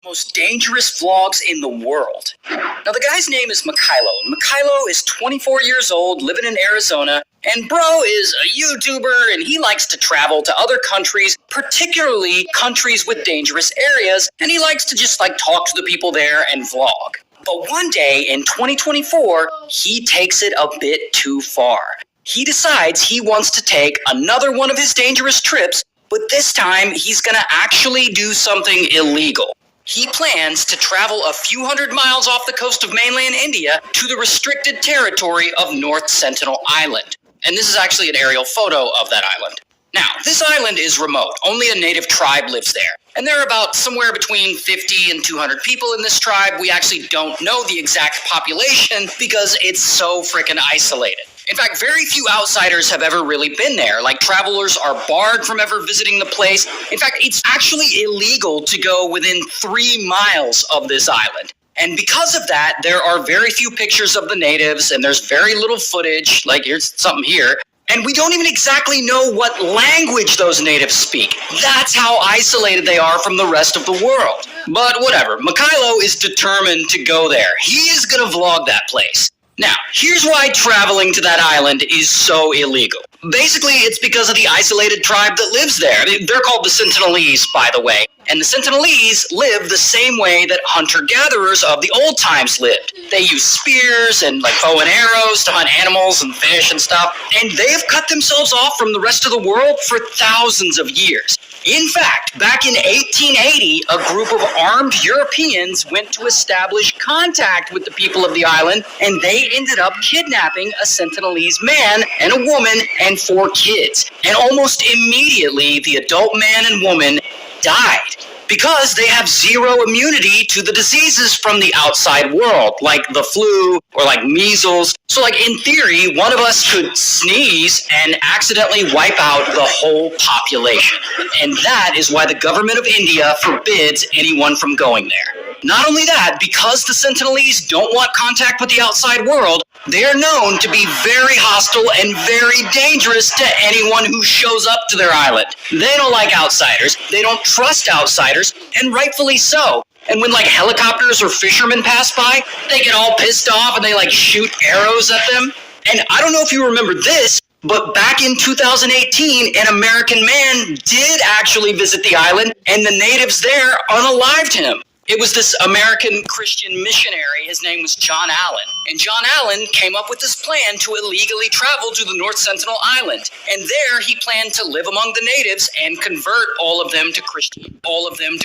Most dangerous vlogs in the world. Now, the guy's name is Mykhailo, and Mykhailo is 24 years old, living in Arizona, and bro is a YouTuber, and he likes to travel to other countries, particularly countries with dangerous areas, and he likes to just, talk to the people there and vlog. But one day, in 2024, he takes it a bit too far. He decides he wants to take another one of his dangerous trips, but this time, he's gonna actually do something illegal. He plans to travel a few hundred miles off the coast of mainland India to the restricted territory of North Sentinel Island. And this is actually an aerial photo of that island. Now, this island is remote. Only a native tribe lives there. And there are about somewhere between 50 and 200 people in this tribe. We actually don't know the exact population because it's so freaking isolated. In fact, very few outsiders have ever really been there. Travelers are barred from ever visiting the place. In fact, it's actually illegal to go within 3 miles of this island. And because of that, there are very few pictures of the natives, and there's very little footage. Here's something here. And we don't even exactly know what language those natives speak. That's how isolated they are from the rest of the world. But whatever, Mykhailo is determined to go there. He is gonna vlog that place. Now, here's why traveling to that island is so illegal. Basically, it's because of the isolated tribe that lives there. They're called the Sentinelese, by the way. And the Sentinelese live the same way that hunter-gatherers of the old times lived. They use spears and bow and arrows to hunt animals and fish and stuff. And they have cut themselves off from the rest of the world for thousands of years. In fact, back in 1880, a group of armed Europeans went to establish contact with the people of the island, and they ended up kidnapping a Sentinelese man and a woman and 4 kids. And almost immediately, the adult man and woman died because they have zero immunity to the diseases from the outside world, like the flu or measles. So in theory, one of us could sneeze and accidentally wipe out the whole population. And that is why the government of India forbids anyone from going there. Not only that, because the Sentinelese don't want contact with the outside world, they are known to be very hostile and very dangerous to anyone who shows up to their island. They don't like outsiders, they don't trust outsiders, and rightfully so. And when helicopters or fishermen pass by, they get all pissed off and they shoot arrows at them. And I don't know if you remember this, but back in 2018, an American man did actually visit the island, and the natives there unalived him. It was this American Christian missionary. His name was John Allen. And John Allen came up with this plan to illegally travel to the North Sentinel Island. And there he planned to live among the natives and convert all of them to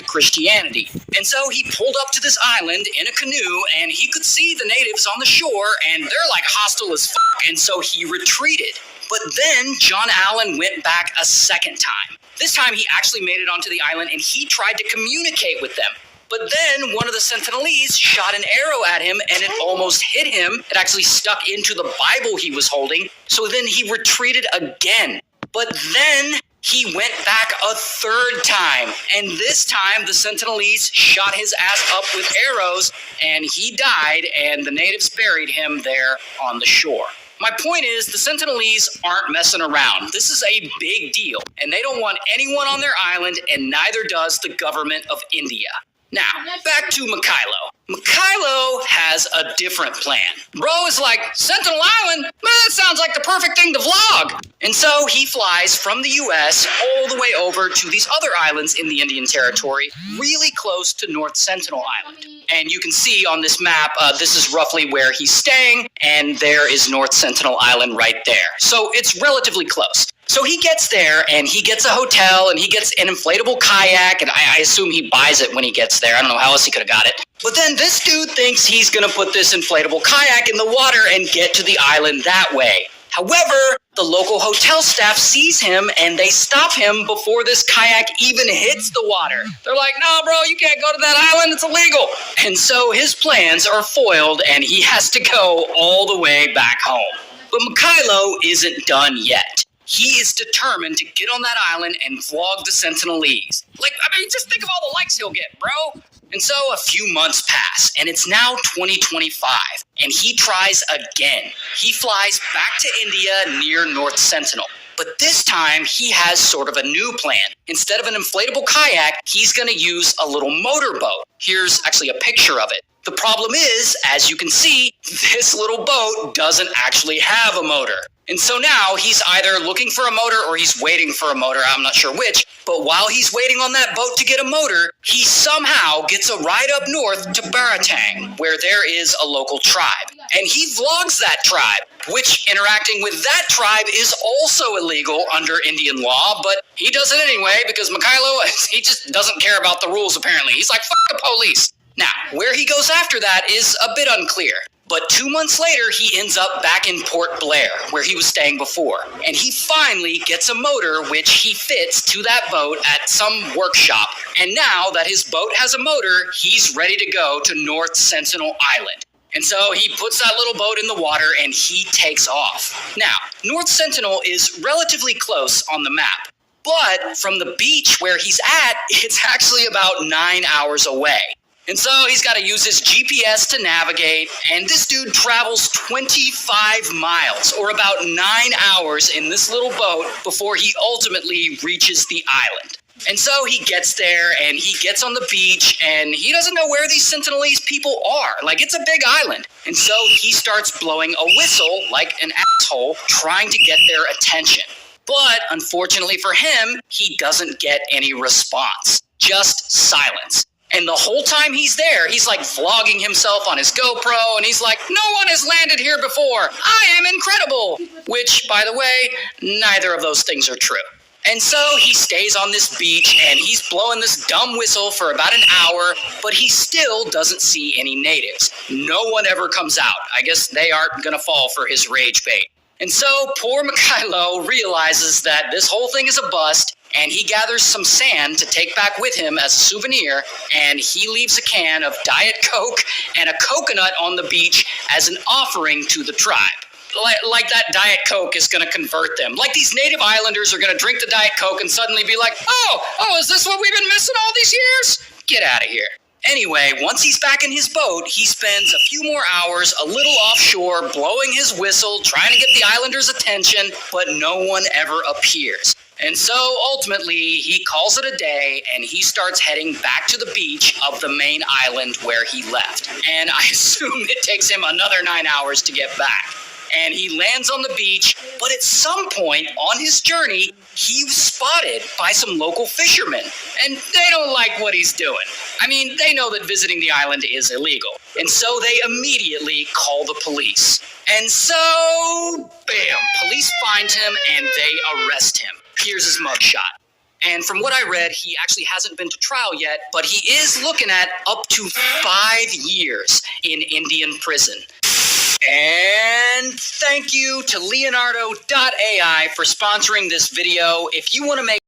Christianity. And so he pulled up to this island in a canoe, and he could see the natives on the shore, and they're hostile as fuck. And so he retreated. But then John Allen went back a second time. This time he actually made it onto the island, and he tried to communicate with them. But then one of the Sentinelese shot an arrow at him, and it almost hit him. It actually stuck into the Bible he was holding. So then he retreated again. But then he went back a third time. And this time the Sentinelese shot his ass up with arrows, and he died, and the natives buried him there on the shore. My point is, the Sentinelese aren't messing around. This is a big deal, and they don't want anyone on their island, and neither does the government of India. Now, back to Mykhailo. Mykhailo has a different plan. Bro is Sentinel Island? Man, that sounds like the perfect thing to vlog. And so he flies from the US all the way over to these other islands in the Indian Territory, really close to North Sentinel Island. And you can see on this map, this is roughly where he's staying, and there is North Sentinel Island right there. So it's relatively close. So he gets there, and he gets a hotel, and he gets an inflatable kayak, and I assume he buys it when he gets there. I don't know how else he could have got it. But then this dude thinks he's going to put this inflatable kayak in the water and get to the island that way. However, the local hotel staff sees him, and they stop him before this kayak even hits the water. They're like, no, bro, you can't go to that island. It's illegal. And so his plans are foiled, and he has to go all the way back home. But Mykhailo isn't done yet. He is determined to get on that island and vlog the Sentinelese. Just think of all the likes he'll get, bro. And so a few months pass, and it's now 2025, and he tries again. He flies back to India near North Sentinel. But this time, he has sort of a new plan. Instead of an inflatable kayak, he's going to use a little motorboat. Here's actually a picture of it. The problem is, as you can see, this little boat doesn't actually have a motor. And so now he's either looking for a motor or he's waiting for a motor, I'm not sure which, but while he's waiting on that boat to get a motor, he somehow gets a ride up north to Baratang, where there is a local tribe. And he vlogs that tribe, which interacting with that tribe is also illegal under Indian law, but he does it anyway because Mykhailo, he just doesn't care about the rules apparently. He's like, fuck the police. Now, where he goes after that is a bit unclear. But 2 months later, he ends up back in Port Blair, where he was staying before. And he finally gets a motor which he fits to that boat at some workshop. And now that his boat has a motor, he's ready to go to North Sentinel Island. And so he puts that little boat in the water and he takes off. Now, North Sentinel is relatively close on the map. But from the beach where he's at, it's actually about 9 hours away. And so he's got to use his GPS to navigate, and this dude travels 25 miles, or about 9 hours in this little boat before he ultimately reaches the island. And so he gets there, and he gets on the beach, and he doesn't know where these Sentinelese people are. Like, it's a big island. And so he starts blowing a whistle like an asshole, trying to get their attention. But unfortunately for him, he doesn't get any response. Just silence. And the whole time he's there, he's like vlogging himself on his GoPro, and he's like, no one has landed here before. I am incredible. Which, by the way, neither of those things are true. And so he stays on this beach, and he's blowing this dumb whistle for about an hour, but he still doesn't see any natives. No one ever comes out. I guess they aren't going to fall for his rage bait. And so poor Mykhailo realizes that this whole thing is a bust, and he gathers some sand to take back with him as a souvenir, and he leaves a can of Diet Coke and a coconut on the beach as an offering to the tribe. Like that Diet Coke is going to convert them. Like these native islanders are going to drink the Diet Coke and suddenly be like, oh, is this what we've been missing all these years? Get out of here. Anyway, once he's back in his boat, he spends a few more hours a little offshore blowing his whistle, trying to get the islanders' attention, but no one ever appears. And so, ultimately, he calls it a day, and he starts heading back to the beach of the main island where he left. And I assume it takes him another 9 hours to get back. And he lands on the beach, but at some point on his journey, he was spotted by some local fishermen. And they don't like what he's doing. I mean, they know that visiting the island is illegal. And so they immediately call the police. And so, bam, police find him and they arrest him. Here's his mugshot. And from what I read, he actually hasn't been to trial yet, but he is looking at up to 5 years in Indian prison. And thank you to Leonardo.ai for sponsoring this video. If you want to make